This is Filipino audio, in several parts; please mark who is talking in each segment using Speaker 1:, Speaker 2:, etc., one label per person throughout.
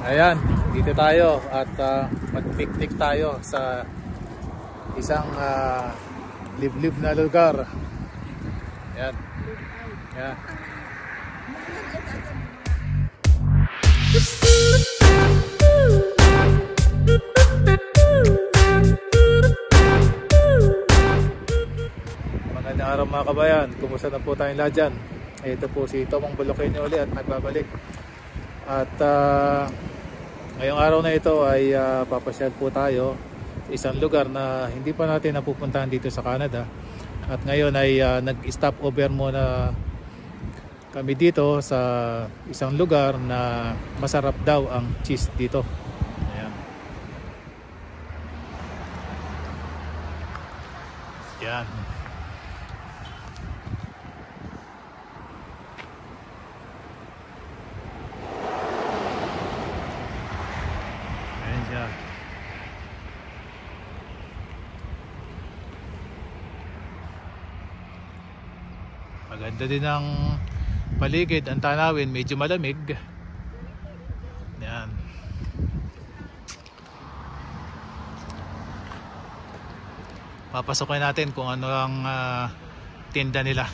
Speaker 1: Ayan, dito tayo at mag-picnic tayo sa isang liblib na lugar. Ayan. Ayan. Magandang araw mga kabayan. Kumusta na po tayong lahat dyan? Ito po si Tomong Bulukenyo ulit at nagbabalik. At ngayong araw na ito ay papasyal po tayo sa isang lugar na hindi pa natin napupuntahan dito sa Canada. At ngayon ay nag-stop over muna kami dito sa isang lugar na masarap daw ang cheese dito. Ayan. Ayan. Maganda din ang paligid, ang tanawin, medyo malamig. Yan. Papasokin natin kung ano ang tinda nila.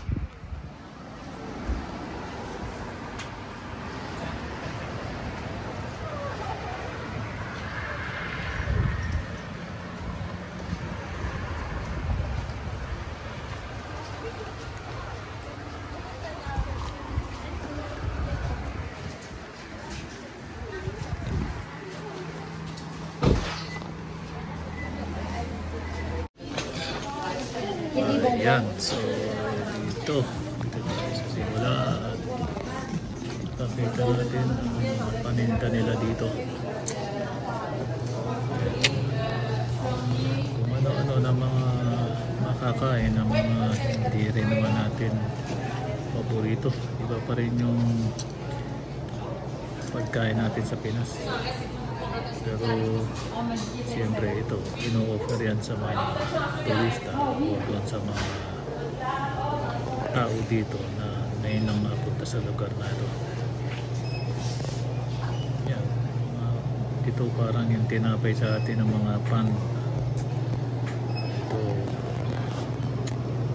Speaker 1: Ayan, so dito tayo sa simula at pakita natin ang paninda nila dito. Kung ano-ano na mga makakain na mga hindi rin naman natin paborito. Iba pa rin yung pagkain natin sa Pinas. Pero siyempre ito ino-offer yan sa mga turista o doon sa mga tao dito na ngayon lang napunta sa lugar na ito. Yan, ito parang yung tinapay sa atin ng mga pan. Ito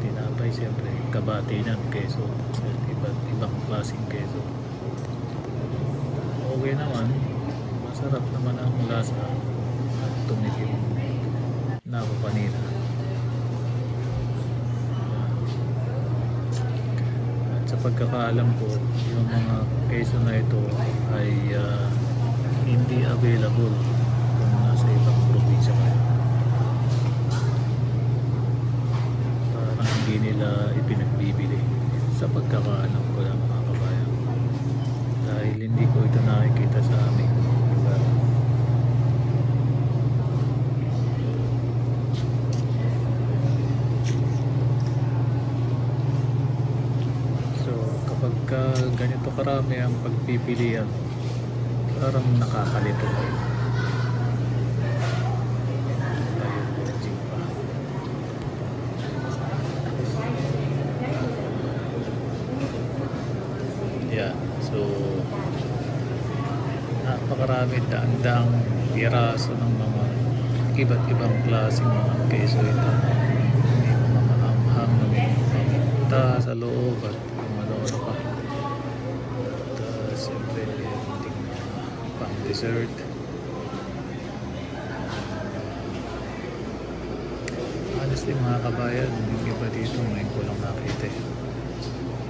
Speaker 1: tinapay, siyempre kabati yan, keso, ibang klaseng keso. Okay naman, masarap naman ang lasa at tumikim na ako kanina. At sa pagkakaalam ko, yung mga keso na ito ay hindi available kung nasa ibang probinsya kayo. Parang hindi nila ipinagbibili sa pagkakaalam ko lang mga kabayan. Dahil hindi ko ito nakikita sa aming lugar. So kapag ganito karami ang pagpipilian, parang nakakalito kayo. Yeah, so napakarami daang piraso ng mga iba't ibang klaseng mga keso ito. May mga maanghang na may pamunta sa loob at kung ano-ano pa. At siyempre hindi pang dessert. Honestly mga kabayan, yung iba dito ngayon ko lang nakita.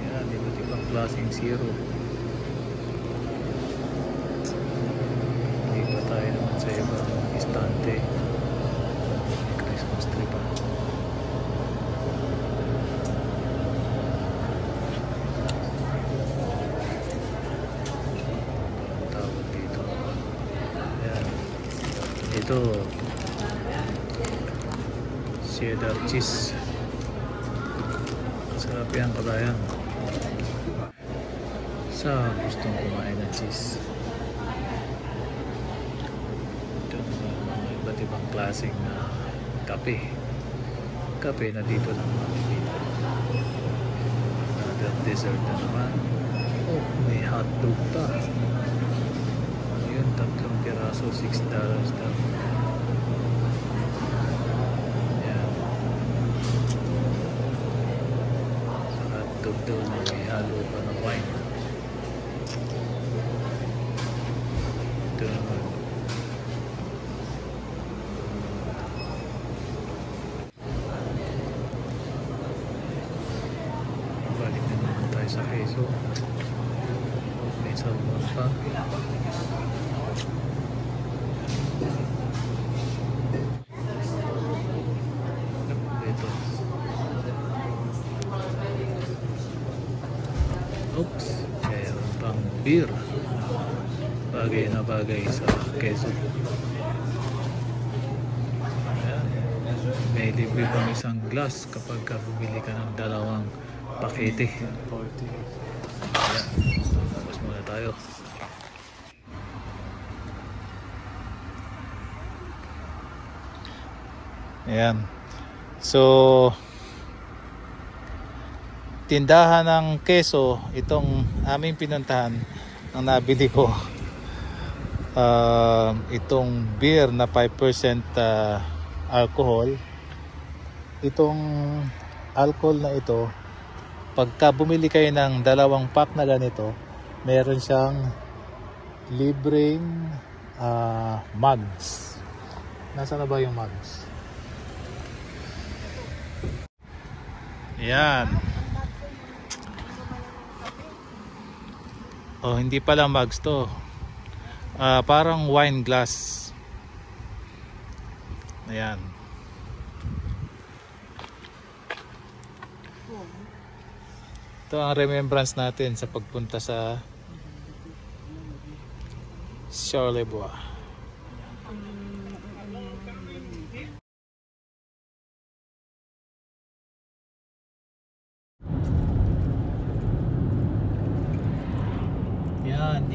Speaker 1: Yan, iba't ibang klaseng syrup. Tayo naman sa ibang istante. May Christmas tree pa. Tawag dito. Ayan. Ito cheddar cheese. Sarap yan kabayan. Sa gustong kumain ng cheese. Iba't ibang klaseng kape na dito lang makikita. Another dessert na naman. Oh, may hotdog pa. Yun, tatlo kaso $6 daw. Yan. Sa hotdog daw na may halo pa ng wine. Ito naman. Balik na naman tayo sa keso. May salmon pa. Ito. Oops. Mayroon pang beer. Bagay na bagay sa keso. Ayan. May libre pang isang glass kapag bumili ka ng dalawang pakete. Ayan. Tapos muna tayo. Ayan. So, tindahan ng keso, itong aming pinuntahan, ang nabili ko, itong beer na 5% alcohol. Itong alcohol na ito, pagka bumili kayo ng dalawang pack na ganito, meron siyang libreng mugs. Nasaan na ba yung mugs? Yan. Oh, hindi pala mugs to. Parang wine glass. Ayan. Ito ang remembrance natin sa pagpunta sa Charlevoix.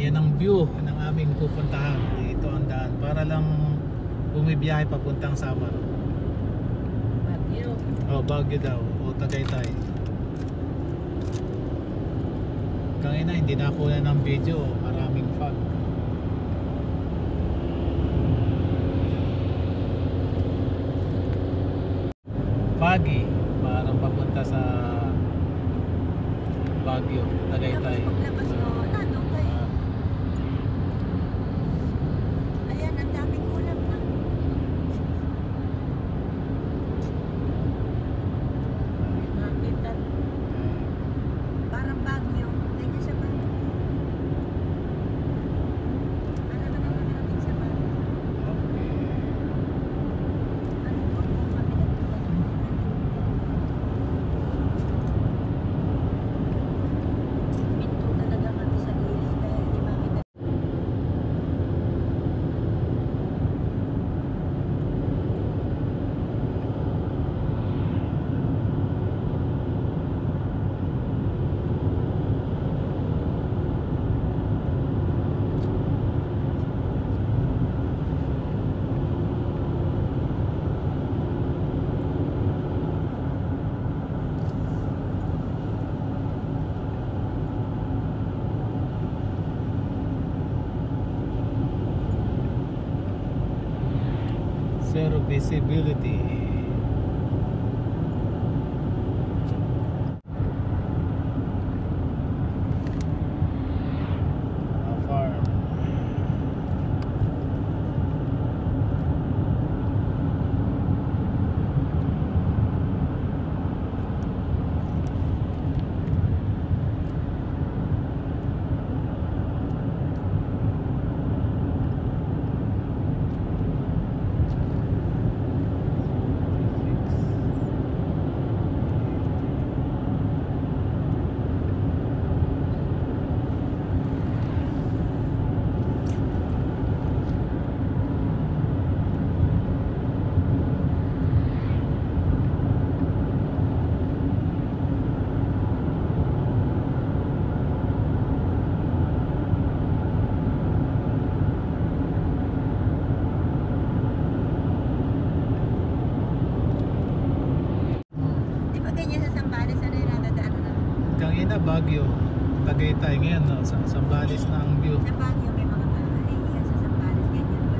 Speaker 1: Yan ang view ng aming pupuntahan. Ito ang daan para lang bumibiyahe papuntang Samar. Baguio. Oh, Baguio daw o Tagaytay. Kanina hindi na ako ng video, maraming fog. Foggy, parang papunta sa Baguio, Tagaytay. Zero visibility. Farm. Kanina Baguio, Tagaytay, ngayon no, sa Sambales na ang view.
Speaker 2: Sa Baguio may mga sa Sambales ganyan.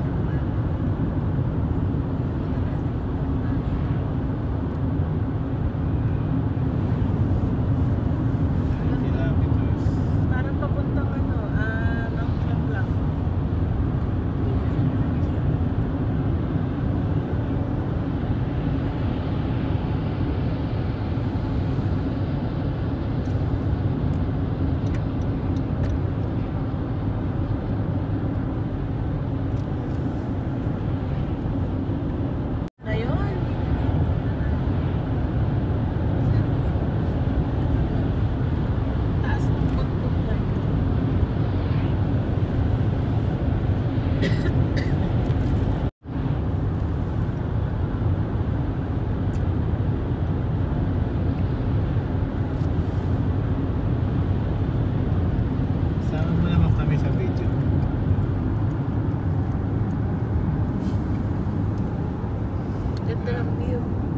Speaker 2: Ganda ng view.